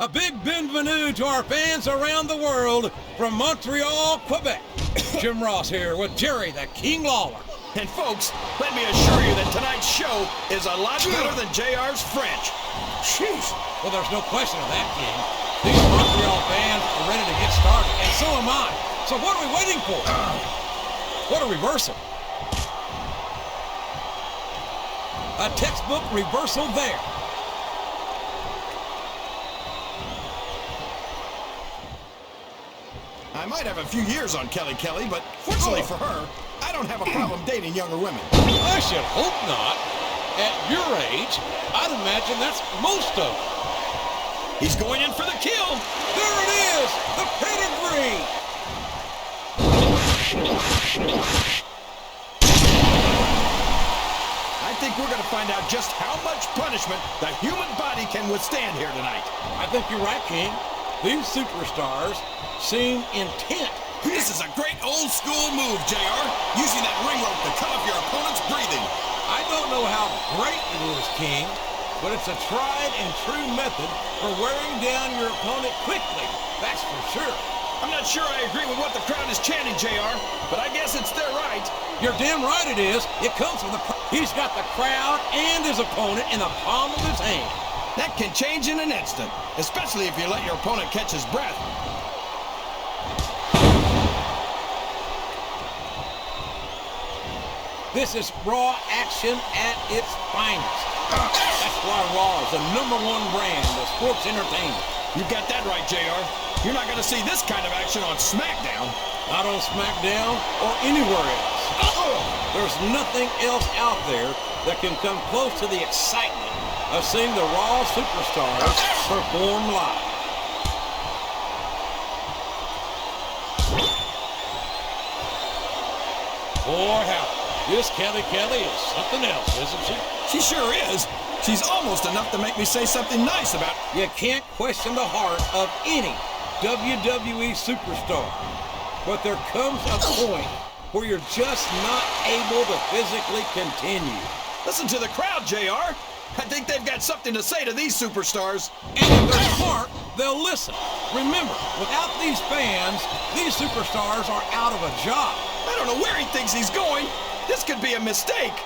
A big bienvenue to our fans around the world from Montreal, Quebec. Jim Ross here with Jerry the King Lawler. And folks, let me assure you that tonight's show is a lot better than JR's French. Jeez. Well, there's no question of that, King. These Montreal fans are ready to get started, and so am I. So what are we waiting for? What a reversal. A textbook reversal there. I might have a few years on Kelly, but fortunately for her, I don't have a problem dating younger women. I should hope not. At your age, I'd imagine that's most of them. He's going in for the kill. There it is, the pedigree. I think we're going to find out just how much punishment the human body can withstand here tonight. I think you're right, King. These superstars seem intent. This is a great old school move, JR. Using that ring rope to cut off your opponent's breathing. I don't know how great it is, King, but it's a tried and true method for wearing down your opponent quickly. That's for sure. I'm not sure I agree with what the crowd is chanting, JR, but I guess it's their right. You're damn right it is. It comes from the... He's got the crowd and his opponent in the palm of his hand. That can change in an instant, especially if you let your opponent catch his breath. This is Raw action at its finest. That's why Raw is the #1 brand of sports entertainment. You got that right, JR. You're not going to see this kind of action on SmackDown. Not on SmackDown or anywhere else. There's nothing else out there that can come close to the excitement of seeing the Raw superstars perform live. Boy, howdy. This Kelly is something else, isn't she? She sure is. She's almost enough to make me say something nice about... You can't question the heart of any WWE superstar. But there comes a point where you're just not able to physically continue. Listen to the crowd, JR. I think they've got something to say to these superstars. And if they're smart, they'll listen. Remember, without these fans, these superstars are out of a job. I don't know where he thinks he's going. This could be a mistake.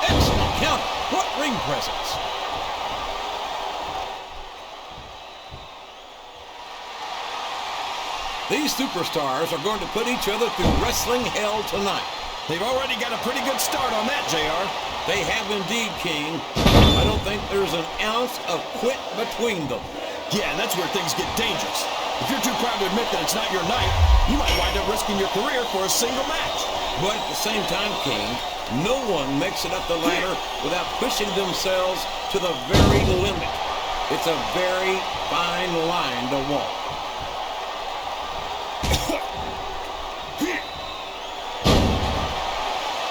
Excellent counter. What ring presence. These superstars are going to put each other through wrestling hell tonight. They've already got a pretty good start on that, JR. They have indeed, King. I don't think there's an ounce of quit between them. Yeah, and that's where things get dangerous. If you're too proud to admit that it's not your night, you might wind up risking your career for a single match. But at the same time, King, no one makes it up the ladder without pushing themselves to the very limit. It's a very fine line to walk.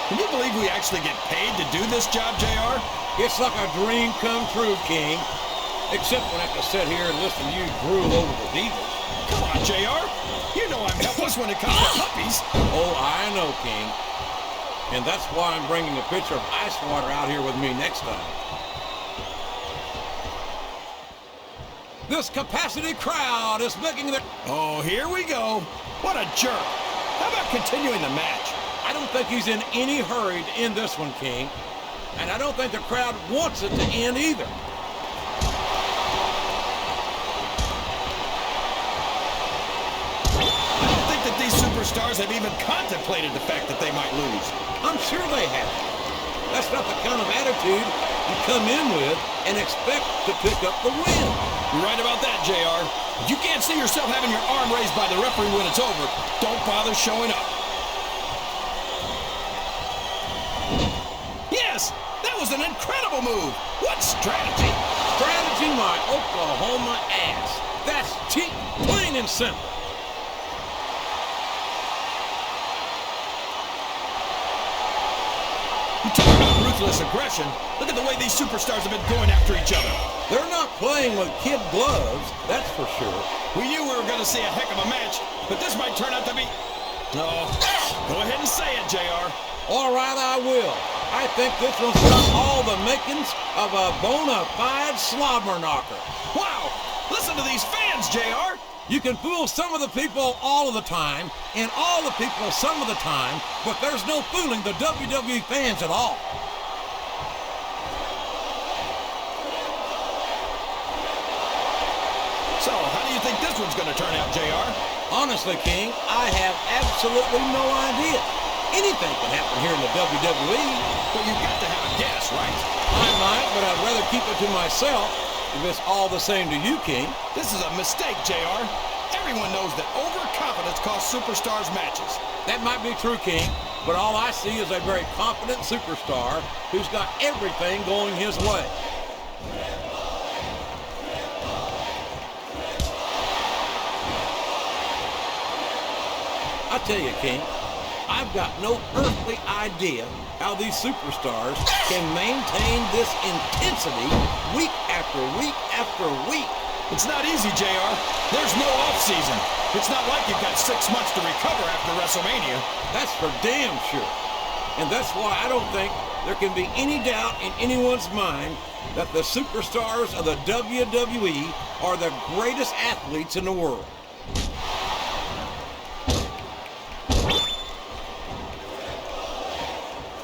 Can you believe we actually get paid to do this job, JR? It's like a dream come true, King. Except when I have to sit here and listen to you drool over the Divas. Come on, JR. You know I'm helpless when it comes to puppies. Oh, I know, King. And that's why I'm bringing a pitcher of ice water out here with me next time. This capacity crowd is making their... Oh, here we go. What a jerk. How about continuing the match? I don't think he's in any hurry to end this one, King. And I don't think the crowd wants it to end either. These superstars have even contemplated the fact that they might lose. I'm sure they have. That's not the kind of attitude you come in with and expect to pick up the win. You're right about that, JR. If you can't see yourself having your arm raised by the referee when it's over, don't bother showing up. Yes, that was an incredible move. What strategy? Strategy, my Oklahoma ass. That's cheap, plain and simple. You talk about ruthless aggression. Look at the way these superstars have been going after each other. They're not playing with kid gloves, that's for sure. We knew we were going to see a heck of a match, but this might turn out to be... No. Go ahead and say it, JR. All right, I will. I think this one's got all the makings of a bona fide slobber knocker. Wow! Listen to these fans, JR! You can fool some of the people all of the time, and all the people some of the time, but there's no fooling the WWE fans at all. So, how do you think this one's gonna turn out, JR? Honestly, King, I have absolutely no idea. Anything can happen here in the WWE. But you've got to have a guess, right? I might, but I'd rather keep it to myself if it's all the same to you, King. This is a mistake, JR. Everyone knows that overconfidence costs superstars matches. That might be true, King, but all I see is a very confident superstar who's got everything going his way. I tell you, King, I've got no earthly idea how these superstars can maintain this intensity week after week after week. It's not easy, JR. There's no off-season. It's not like you've got 6 months to recover after WrestleMania. That's for damn sure. And that's why I don't think there can be any doubt in anyone's mind that the superstars of the WWE are the greatest athletes in the world.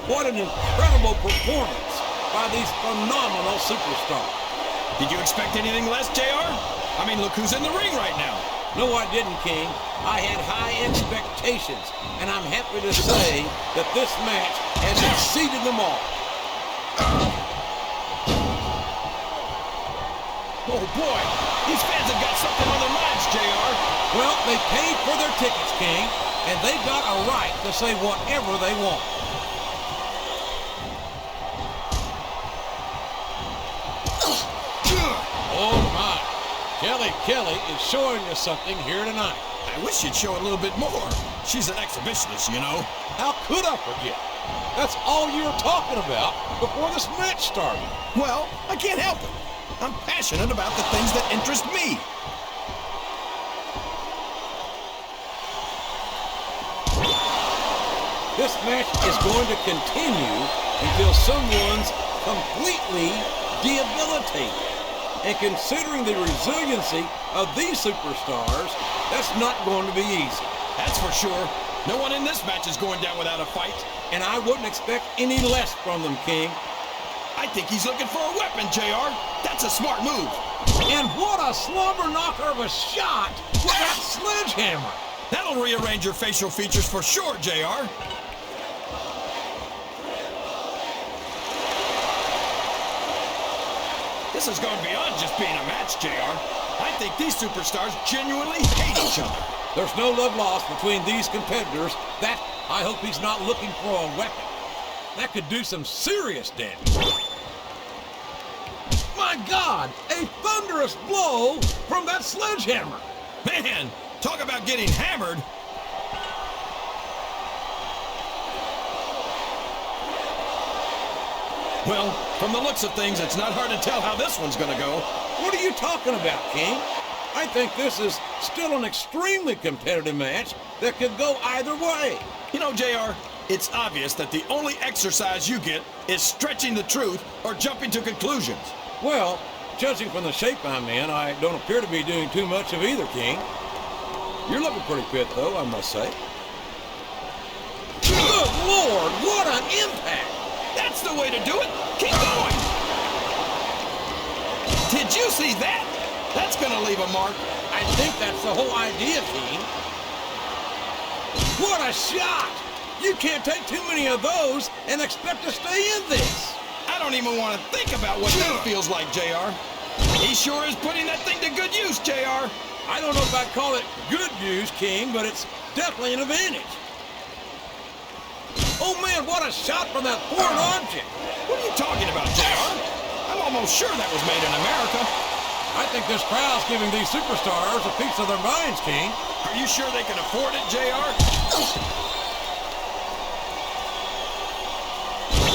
What an incredible performance by these phenomenal superstars. Did you expect anything less, JR? I mean, look who's in the ring right now. No, I didn't, King. I had high expectations, and I'm happy to say that this match has exceeded them all. Oh, boy. These fans have got something on their minds, JR. Well, they paid for their tickets, King, and they've got a right to say whatever they want. Oh, my. Kelly is showing us something here tonight. I wish she'd show a little bit more. She's an exhibitionist, you know. How could I forget? That's all you were talking about before this match started. Well, I can't help it. I'm passionate about the things that interest me. This match is going to continue until someone's completely debilitated. And considering the resiliency of these superstars, that's not going to be easy. That's for sure. No one in this match is going down without a fight. And I wouldn't expect any less from them, King. I think he's looking for a weapon, JR. That's a smart move. And what a slobber knocker of a shot with that sledgehammer. That'll rearrange your facial features for sure, JR. This has gone beyond just being a match, JR. I think these superstars genuinely hate each other. There's no love lost between these competitors. That, I hope he's not looking for a weapon. That could do some serious damage. My God, a thunderous blow from that sledgehammer. Man, talk about getting hammered. Well, from the looks of things, it's not hard to tell how this one's gonna go. What are you talking about, King? I think this is still an extremely competitive match that could go either way. You know, JR, it's obvious that the only exercise you get is stretching the truth or jumping to conclusions. Well, judging from the shape I'm in, I don't appear to be doing too much of either, King. You're looking pretty fit, though, I must say. Good Lord, what an impact! That's the way to do it. Keep going. Did you see that? That's gonna leave a mark. I think that's the whole idea, King. What a shot! You can't take too many of those and expect to stay in this. I don't even want to think about what that feels like, JR. He sure is putting that thing to good use, JR. I don't know if I'd call it good use, King, but it's definitely an advantage. Oh, man, what a shot from that foreign object. What are you talking about, JR? I'm almost sure that was made in America. I think this crowd's giving these superstars a piece of their minds, King. Are you sure they can afford it, JR?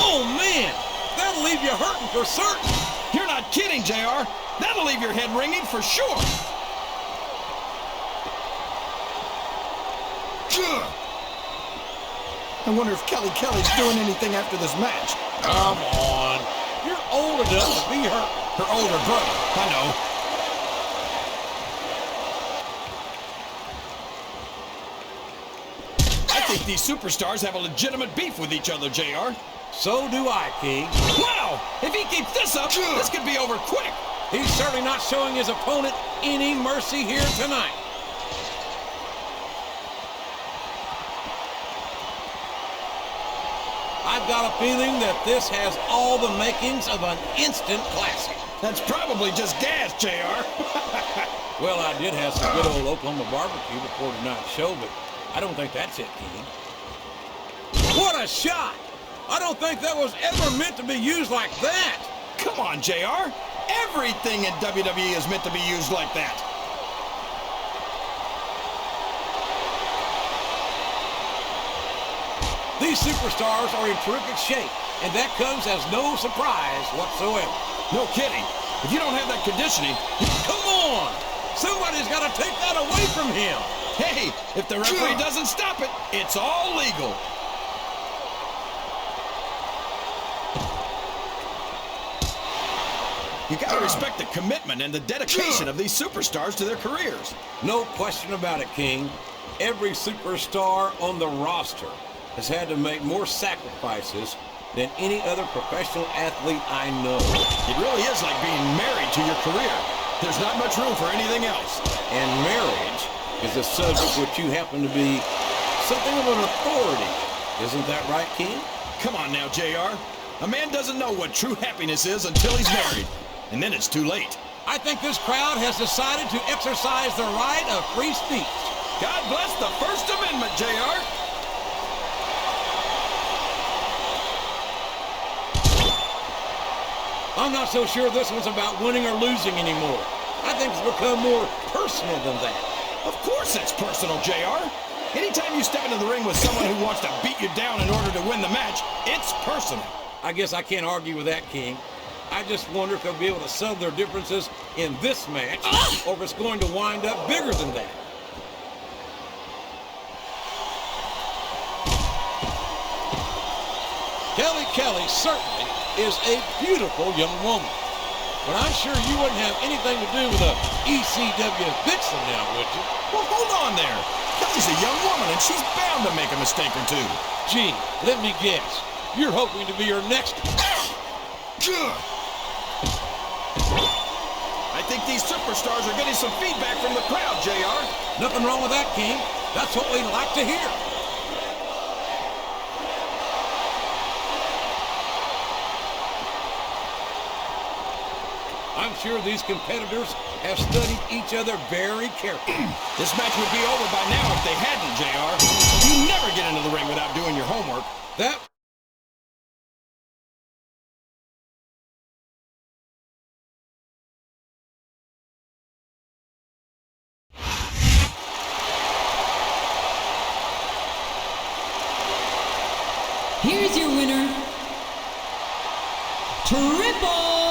Oh, man, that'll leave you hurting for certain. You're not kidding, JR. That'll leave your head ringing for sure. I wonder if Kelly's doing anything after this match. Come on. You're old enough to be her older brother. I know. I think these superstars have a legitimate beef with each other, JR. So do I, King. Wow! If he keeps this up, this could be over quick. He's certainly not showing his opponent any mercy here tonight. I've got a feeling that this has all the makings of an instant classic. That's probably just gas, JR. Well, I did have some good old Oklahoma barbecue before tonight's show, but I don't think that's it, King. What a shot! I don't think that was ever meant to be used like that. Come on, JR. Everything in WWE is meant to be used like that. These superstars are in terrific shape, and that comes as no surprise whatsoever. No kidding. If you don't have that conditioning... Come on! Somebody's got to take that away from him. Hey, if the referee doesn't stop it, it's all legal. You gotta respect the commitment and the dedication of these superstars to their careers. No question about it, King. Every superstar on the roster has had to make more sacrifices than any other professional athlete I know. It really is like being married to your career. There's not much room for anything else. And marriage is a subject which you happen to be something of an authority. Isn't that right, King? Come on now, JR. A man doesn't know what true happiness is until he's married. And then it's too late. I think this crowd has decided to exercise the right of free speech. God bless the First Amendment, JR. I'm not so sure this one's about winning or losing anymore. I think it's become more personal than that. Of course it's personal, JR. Anytime you step into the ring with someone who wants to beat you down in order to win the match, it's personal. I guess I can't argue with that, King. I just wonder if they'll be able to settle their differences in this match, or if it's going to wind up bigger than that. Kelly certainly is a beautiful young woman. But I'm sure you wouldn't have anything to do with a ECW vixen now, would you? Well, hold on there. Kelly's a young woman, and she's bound to make a mistake or two. Gee, let me guess. You're hoping to be her next... I think these superstars are getting some feedback from the crowd, JR. Nothing wrong with that, King. That's what we like to hear. I'm sure these competitors have studied each other very carefully. This match would be over by now if they hadn't, JR. You never get into the ring without doing your homework. That... Here's your winner, Triple